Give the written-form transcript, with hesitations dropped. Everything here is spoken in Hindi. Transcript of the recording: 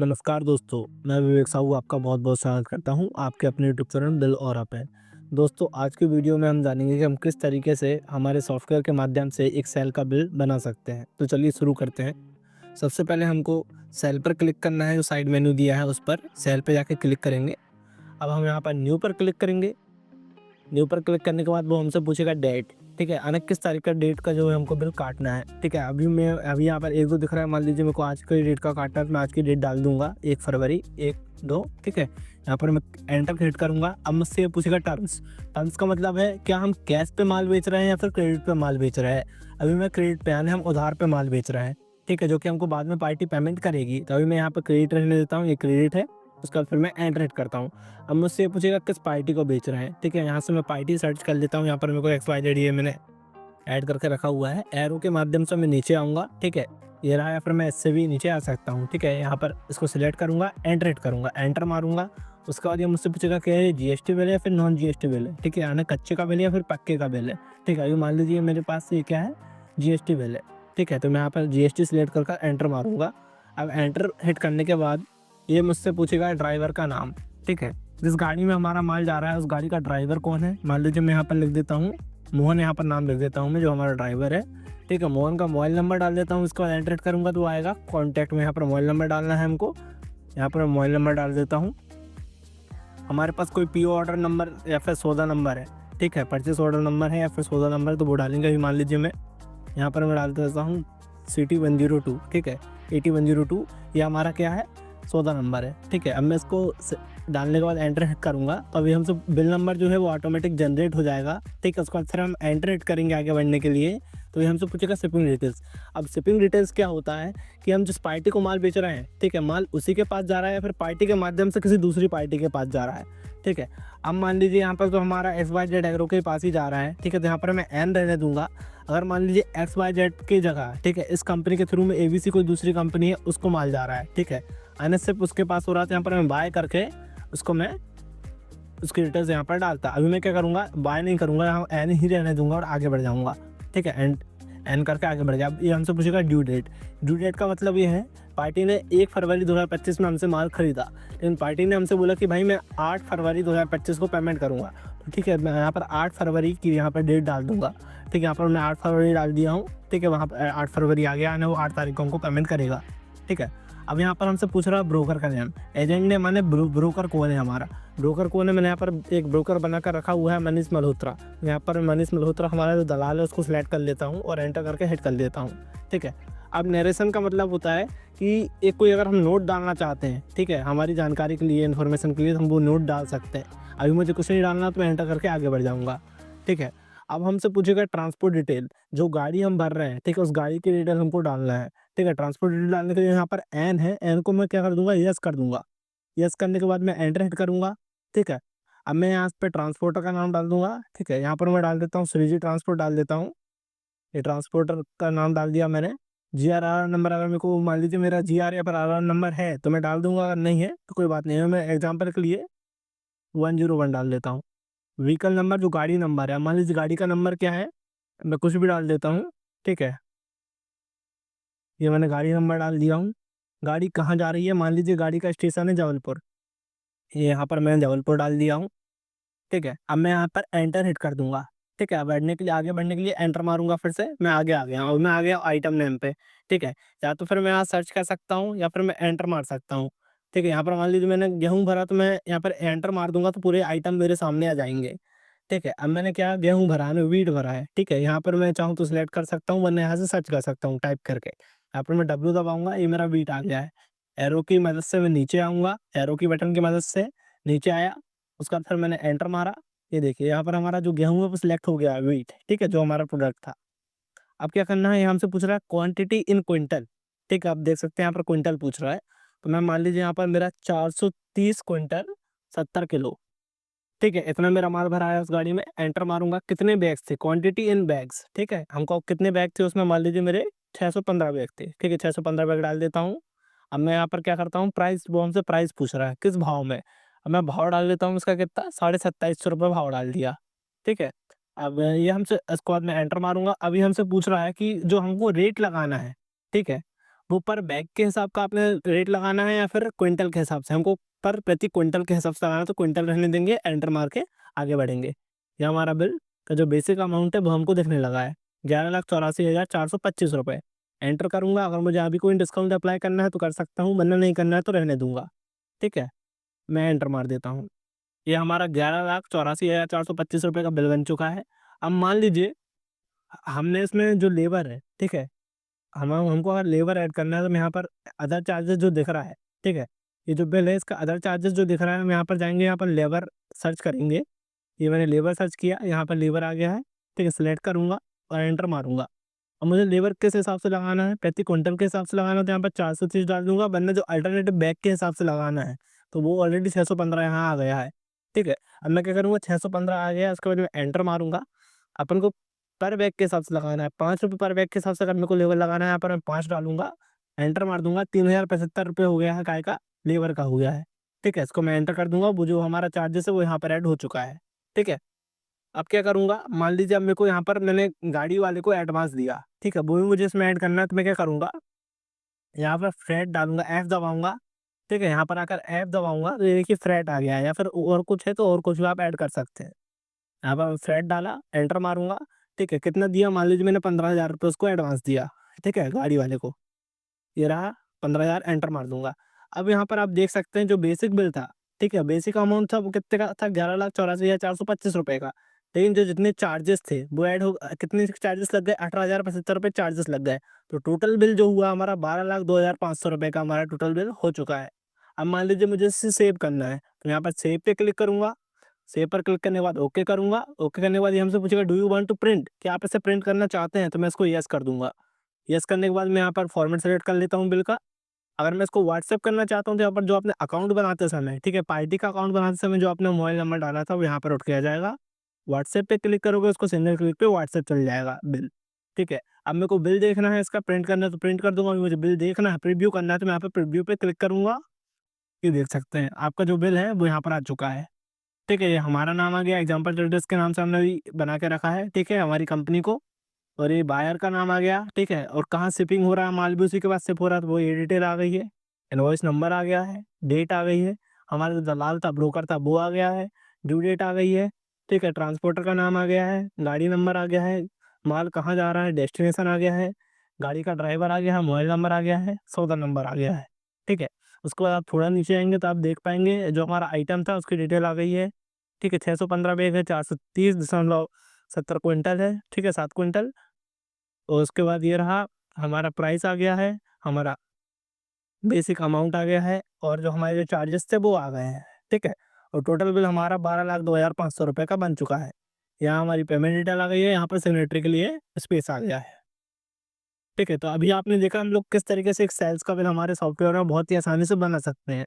नमस्कार दोस्तों, मैं विवेक साहू आपका बहुत-बहुत स्वागत करता हूं आपके अपने यूट्यूब चैनल दिल और आप है। दोस्तों, आज की वीडियो में हम जानेंगे कि हम किस तरीके से हमारे सॉफ्टवेयर के माध्यम से एक सेल का बिल बना सकते हैं। तो चलिए शुरू करते हैं। सबसे पहले हमको सेल पर क्लिक करना है, जो साइड मेन्यू दिया है उस पर सेल पे जाके क्लिक करेंगे। अब हम यहाँ पर न्यू पर क्लिक करेंगे। न्यू पर क्लिक करने के बाद वो हमसे पूछेगा डेट, ठीक है, यानी किस तारीख का डेट का जो है हमको बिल काटना है, ठीक है। अभी यहाँ पर 1-2 दिख रहा है, मान लीजिए मेरे को आज की डेट का काटना है तो मैं आज की डेट डाल दूंगा 1 फरवरी 1-2, ठीक है। यहाँ पर मैं एंटर हिट करूंगा। अब मुझसे ये पूछेगा टर्म्स। टर्म्स का मतलब है क्या हम कैश पे माल बेच रहे हैं या फिर क्रेडिट पे माल बेच रहे हैं। अभी मैं क्रेडिट पे, यानी हम उधार पे माल बेच रहे हैं, ठीक है, जो कि हमको बाद में पार्टी पेमेंट करेगी। तो अभी मैं यहाँ पर क्रेडिट रहने देता हूँ, ये क्रेडिट है। उसके बाद फिर मैं एंटर हिट करता हूँ। अब मुझसे ये पूछेगा किस पार्टी को बेच रहे हैं, ठीक है। यहाँ से मैं पार्टी सर्च कर लेता हूँ। यहाँ पर मेरे को XYZ ये मैंने ऐड करके रखा हुआ है। एरो के माध्यम से मैं नीचे आऊँगा, ठीक है, ये रहा, या फिर मैं इससे भी नीचे आ सकता हूँ, ठीक है। यहाँ पर इसको सिलेक्ट करूँगा, एंटर हिट करूँगा, एंटर मारूंगा। उसके बाद ये मुझसे पूछेगा कि ये GST बिल है या फिर नॉन GST बिल है, ठीक है, यानी कच्चे का बिल है या फिर पक्के का बिल है, ठीक है। अभी मान लीजिए मेरे पास ये क्या है, GST बिल है, ठीक है। तो मैं यहाँ पर GST सिलेक्ट करके एंटर मारूंगा। अब एंटर हिट करने के बाद ये मुझसे पूछेगा ड्राइवर का नाम, ठीक है, जिस गाड़ी में हमारा माल जा रहा है उस गाड़ी का ड्राइवर कौन है। मान लीजिए मैं यहाँ पर लिख देता हूँ मोहन, यहाँ पर नाम लिख देता हूँ मैं, जो हमारा ड्राइवर है, ठीक है। मोहन का मोबाइल नंबर डाल देता हूँ। उसके बाद एंटर करूँगा तो आएगा कॉन्टैक्ट में, यहाँ पर मोबाइल नंबर डालना है हमको। यहाँ पर मैं मोबाइल नंबर डाल देता हूँ। हमारे पास कोई PO ऑर्डर नंबर या फिर सौदा नंबर है, ठीक है, परचेस ऑर्डर नंबर है या फिर सौदा नंबर, तो वो डालेंगे। अभी मान लीजिए मैं यहाँ पर मैं डाल देता हूँ CT102, ठीक है, 80-102, ये हमारा क्या है, सौदा नंबर है, ठीक है। अब मैं इसको डालने के बाद एंटर हिट करूँगा तो अभी हमसे बिल नंबर जो है वो ऑटोमेटिक जनरेट हो जाएगा, ठीक है। उसके बाद फिर हम एंटर हिट करेंगे आगे बढ़ने के लिए, तो ये हमसे पूछेगा शिपिंग डिटेल्स। अब शिपिंग डिटेल्स क्या होता है कि हम जिस पार्टी को माल बेच रहे हैं, ठीक है, माल उसी के पास जा रहा है या फिर पार्टी के माध्यम से किसी दूसरी पार्टी के पास जा रहा है, ठीक है। अब मान लीजिए यहाँ पर तो हमारा XYZ एग्रो के पास ही जा रहा है, ठीक है, तो यहाँ पर मैं एन रहने दूंगा। अगर मान लीजिए XYZ की जगह, ठीक है, इस कंपनी के थ्रू में ABC कोई दूसरी कंपनी है उसको माल जा रहा है, ठीक है, आने सिर्फ उसके पास हो रहा था, यहाँ पर मैं बाय करके उसको मैं उसकी डिटेल्स यहाँ पर डालता। अभी मैं क्या करूँगा, बाय नहीं करूँगा, यहाँ एन ही रहने दूंगा और आगे बढ़ जाऊँगा, ठीक है, एन करके आगे बढ़ गया। अब ये हमसे पूछेगा ड्यू डेट। ड्यू डेट का मतलब ये है, पार्टी ने 1 फरवरी 2025 में हमसे माल खरीदा, लेकिन पार्टी ने हमसे बोला कि भाई मैं 8 फरवरी 2025 को पेमेंट करूँगा, तो ठीक है, मैं यहाँ पर 8 फरवरी की यहाँ पर डेट डाल दूंगा, ठीक है। यहाँ पर मैं 8 फरवरी डाल दिया हूँ, ठीक है, वहाँ पर 8 फरवरी आ गया, वो 8 तारीख को हमको पेमेंट करेगा, ठीक है। अब यहाँ पर हमसे पूछ रहा है ब्रोकर का नेम। एजेंट ने माने ब्रोकर कौन है, हमारा ब्रोकर कौन है। मैंने यहाँ पर एक ब्रोकर बनाकर रखा हुआ है, मनीष मल्होत्रा। यहाँ पर मनीष मल्होत्रा हमारा जो दलाल है उसको सिलेक्ट कर लेता हूँ और एंटर करके हिट कर देता हूँ, ठीक है। अब नरेशन का मतलब होता है कि एक कोई अगर हम नोट डालना चाहते हैं, ठीक है, हमारी जानकारी के लिए, इन्फॉर्मेशन के लिए, हम वो नोट डाल सकते हैं। अभी मुझे कुछ नहीं डालना तो मैं एंटर करके आगे बढ़ जाऊँगा, ठीक है। अब हमसे पूछेगा ट्रांसपोर्ट डिटेल, जो गाड़ी हम भर रहे हैं, ठीक है, उस गाड़ी की डिटेल हमको डालना है, ठीक है। ट्रांसपोर्ट डिटेल डालने के लिए यहाँ पर एन है, एन को मैं क्या कर दूंगा, यस कर दूंगा। यस करने के बाद मैं एंटर हिट करूंगा, ठीक है। अब मैं यहाँ पे ट्रांसपोर्टर का नाम डाल दूंगा, ठीक है। यहाँ पर मैं डाल देता हूँ श्रीजी ट्रांसपोर्ट डाल देता हूँ। ये ट्रांसपोर्टर का नाम डाल दिया मैंने। GRR नंबर, अगर मेरे को मान लीजिए मेरा GR या फिर RR नंबर है तो मैं डाल दूंगा, अगर नहीं है तो कोई बात नहीं है, मैं एग्जाम्पल के लिए 101 डाल देता हूँ। व्हीकल नंबर, जो गाड़ी नंबर है, मान लीजिए गाड़ी का नंबर क्या है, मैं कुछ भी डाल देता हूँ, ठीक है। ये मैंने गाड़ी नंबर डाल दिया हूँ। गाड़ी कहाँ जा रही है, मान लीजिए गाड़ी का स्टेशन है जबलपुर, ये यहाँ पर मैंने जबलपुर डाल दिया हूँ, ठीक है। अब मैं यहाँ पर एंटर हिट कर दूंगा, ठीक है। बढ़ने के लिए, आगे बढ़ने के लिए एंटर मारूंगा, फिर से मैं आगे आ गया और मैं आ गया आइटम नेम पे, ठीक है। या तो फिर मैं यहाँ सर्च कर सकता हूँ या फिर मैं एंटर मार सकता हूँ, ठीक है। यहाँ पर मान लीजिए मैंने गेहूँ भरा तो मैं यहाँ पर एंटर मार दूंगा तो पूरे आइटम मेरे सामने आ जाएंगे, ठीक है। अब मैंने क्या गेहूँ भरा है, वीट भरा है, ठीक है। यहाँ पर मैं चाहूँ तो सिलेक्ट कर सकता हूँ, वरना यहाँ से सर्च कर सकता हूँ टाइप करके। यहाँ पर मैं W दबाऊंगा, ये मेरा वीट आ गया है। एरो की मदद से मैं नीचे आऊँगा, एरो की बटन की मदद से नीचे आया। उसके बाद फिर मैंने एंटर मारा, ये देखिए यहाँ पर हमारा जो गेहूँ है वो सिलेक्ट हो गया है, वीट, ठीक है, जो हमारा प्रोडक्ट था। अब क्या करना है, यहाँ हमसे पूछ रहा है क्वांटिटी इन क्विंटल, ठीक है। आप देख सकते हैं यहाँ पर क्विंटल पूछ रहा है, तो मैं मान लीजिए यहाँ पर मेरा 430 क्विंटल 70 किलो, ठीक है, इतना मेरा माल भरा है उस गाड़ी में। एंटर मारूंगा, कितने बैग्स थे, क्वांटिटी इन बैग्स, ठीक है, हमको कितने बैग थे उसमें, मान लीजिए मेरे 615 बैग थे, ठीक है, 615 बैग डाल देता हूँ। अब मैं यहाँ पर क्या करता हूँ, प्राइस, वो हमसे प्राइस पूछ रहा है किस भाव में। अब मैं भाव डाल देता हूँ उसका, कितना, 2750 रुपये भाव डाल दिया, ठीक है। अब ये हमसे, इसके बाद मैं एंटर मारूंगा। अभी हमसे पूछ रहा है कि जो हमको रेट लगाना है, ठीक है, वो पर बैग के हिसाब का आपने रेट लगाना है या फिर क्विंटल के हिसाब से? हमको पर प्रति क्विंटल के हिसाब से लगाना है, तो क्विंटल रहने देंगे, एंटर मार के आगे बढ़ेंगे। ये हमारा बिल का जो बेसिक अमाउंट है वो हमको दिखने लगा है, 11,84,425 रुपये। एंटर करूँगा, अगर मुझे अभी कोई डिस्काउंट अप्लाई करना है तो कर सकता हूँ, वरना नहीं करना है तो रहने दूँगा। ठीक है? मैं एंटर मार देता हूँ। ये हमारा 11,84,425 रुपये का बिल बन चुका है। अब मान लीजिए हमने इसमें जो लेबर है, ठीक है? हमको अगर लेबर ऐड करना है तो मैं यहाँ पर अदर चार्जेस जो दिख रहा है, ठीक है? ये जो बिल है इसका अदर चार्जेस जो दिख रहा है, हम यहाँ पर जाएँगे, यहाँ पर लेबर सर्च करेंगे। ये मैंने लेबर सर्च किया, यहाँ पर लेबर आ गया है, ठीक है? सेलेक्ट करूँगा और एंटर मारूँगा। अब मुझे लेबर किस हिसाब से लगाना है, प्रति क्विंटल के हिसाब से लगाना है तो यहाँ पर 430 डाल दूँगा, वरना जो अल्टरनेटिव बैग के हिसाब से लगाना है, तो वो ऑलरेडी 615 यहाँ आ गया है, ठीक है? अब मैं क्या करूँगा, 615 आ गया है, उसके बाद मैं एंटर मारूँगा। अपन को पर बैग के हिसाब से लगाना है, ₹5 पर बैग के हिसाब से अगर मेरे को लेबर लगाना है, यहाँ पर मैं 5 डालूँगा, एंटर मार दूँगा, ₹3075 हो गया है, काय का? लेबर का हो गया है, ठीक है? इसको मैं एंटर कर दूँगा, वो जो हमारा चार्जेस है वो यहाँ पर ऐड हो चुका है, ठीक है? अब क्या करूँगा, मान लीजिए अब मेरे को यहाँ पर मैंने गाड़ी वाले को एडवांस दिया, ठीक है? वो भी मुझे इसमें ऐड करना है, तो मैं क्या करूँगा, यहाँ पर फ्रैट डालूँगा, एफ दबाऊँगा, ठीक है? यहाँ पर आकर एफ दबाऊँगा तो ये देखिए फ्रैट आ गया है, या फिर और कुछ है तो और कुछ भी आप ऐड कर सकते हैं। यहाँ पर फ्लैट डाला, एंटर मारूँगा, ठीक है? कितना दिया, मान लीजिए मैंने ₹15,000 उसको एडवांस दिया, ठीक है? गाड़ी वाले को। ये रहा 15,000, एंटर मार दूँगा। अब यहाँ पर आप देख सकते हैं जो बेसिक बिल था, ठीक है? बेसिक अमाउंट था वो कितने का था, 11,84,425 रुपए का। लेकिन जो जितने चार्जेस थे वो ऐड हो कितने चार्जेस लग गए, ₹18,075 चार्जेस लग गए। तो टोटल बिल जो हुआ हमारा 12,02,500 रुपए का हमारा टोटल बिल हो चुका है। अब मान लीजिए मुझे इसे सेव करना है, तो यहाँ पर सेव पे क्लिक करूँगा। सेव पर क्लिक करने के बाद ओके करूँगा। ओके करने के बाद ये हमसे पूछेगा do you want to print? क्या आप इसे प्रिंट करना चाहते हैं? तो मैं इसको येस कर दूँगा। येस करने के बाद मैं यहाँ पर फॉर्मेट सेलेक्ट कर लेता हूँ बिल का। अगर मैं इसको व्हाट्सएप करना चाहता हूँ तो यहाँ पर जो आपने अकाउंट बनाते समय, ठीक है, पार्टी का अकाउंट बनाते समय जो आपने मोबाइल नंबर डाला था वो यहाँ पर उठ के आ जाएगा। व्हाट्सएप पे क्लिक करोगे, उसको सिंगल क्लिक पे व्हाट्सएप चल जाएगा बिल, ठीक है। अब मेरे को बिल देखना है, इसका प्रिंट करना है तो प्रिंट कर दूंगा। अभी मुझे बिल देखना है, प्रीव्यू करना है, तो मैं यहाँ पे प्रीव्यू पे क्लिक करूंगा। ये देख सकते हैं आपका जो बिल है वो यहाँ पर आ चुका है, ठीक है। ये हमारा नाम आ गया, एग्जाम्पल ट्रेडर्स के नाम से हमने अभी बना के रखा है, ठीक है, हमारी कंपनी को। और ये बायर का नाम आ गया, ठीक है, और कहाँ शिपिंग हो रहा है, माल भी उसी के पास शिप हो रहा है, तो वो ये डिटेल आ गई है। इनवॉइस नंबर आ गया है, डेट आ गई है, हमारा जो दलाल था, ब्रोकर था, वो आ गया है, ड्यू डेट आ गई है, ठीक है, ट्रांसपोर्टर का नाम आ गया है, गाड़ी नंबर आ गया है, माल कहाँ जा रहा है, डेस्टिनेशन आ गया है, गाड़ी का ड्राइवर आ गया है, मोबाइल नंबर आ गया है, सौदा नंबर आ गया है, ठीक है। उसके बाद आप थोड़ा नीचे आएंगे तो आप देख पाएंगे जो हमारा आइटम था उसकी डिटेल आ गई है, ठीक है। 615 बैग है, 430.70 क्विंटल है, ठीक है, 7 क्विंटल। और उसके बाद ये रहा, हमारा प्राइस आ गया है, हमारा बेसिक अमाउंट आ गया है, और जो हमारे जो चार्जेस थे वो आ गए हैं, ठीक है। और टोटल बिल हमारा 12,02,500 रुपये का बन चुका है। यहाँ हमारी पेमेंट डिटेल आ गई है, यहाँ पर सिग्नेचरी के लिए स्पेस आ गया है, ठीक है। तो अभी आपने देखा हम लोग किस तरीके से एक सेल्स का बिल हमारे सॉफ्टवेयर में बहुत ही आसानी से बना सकते हैं।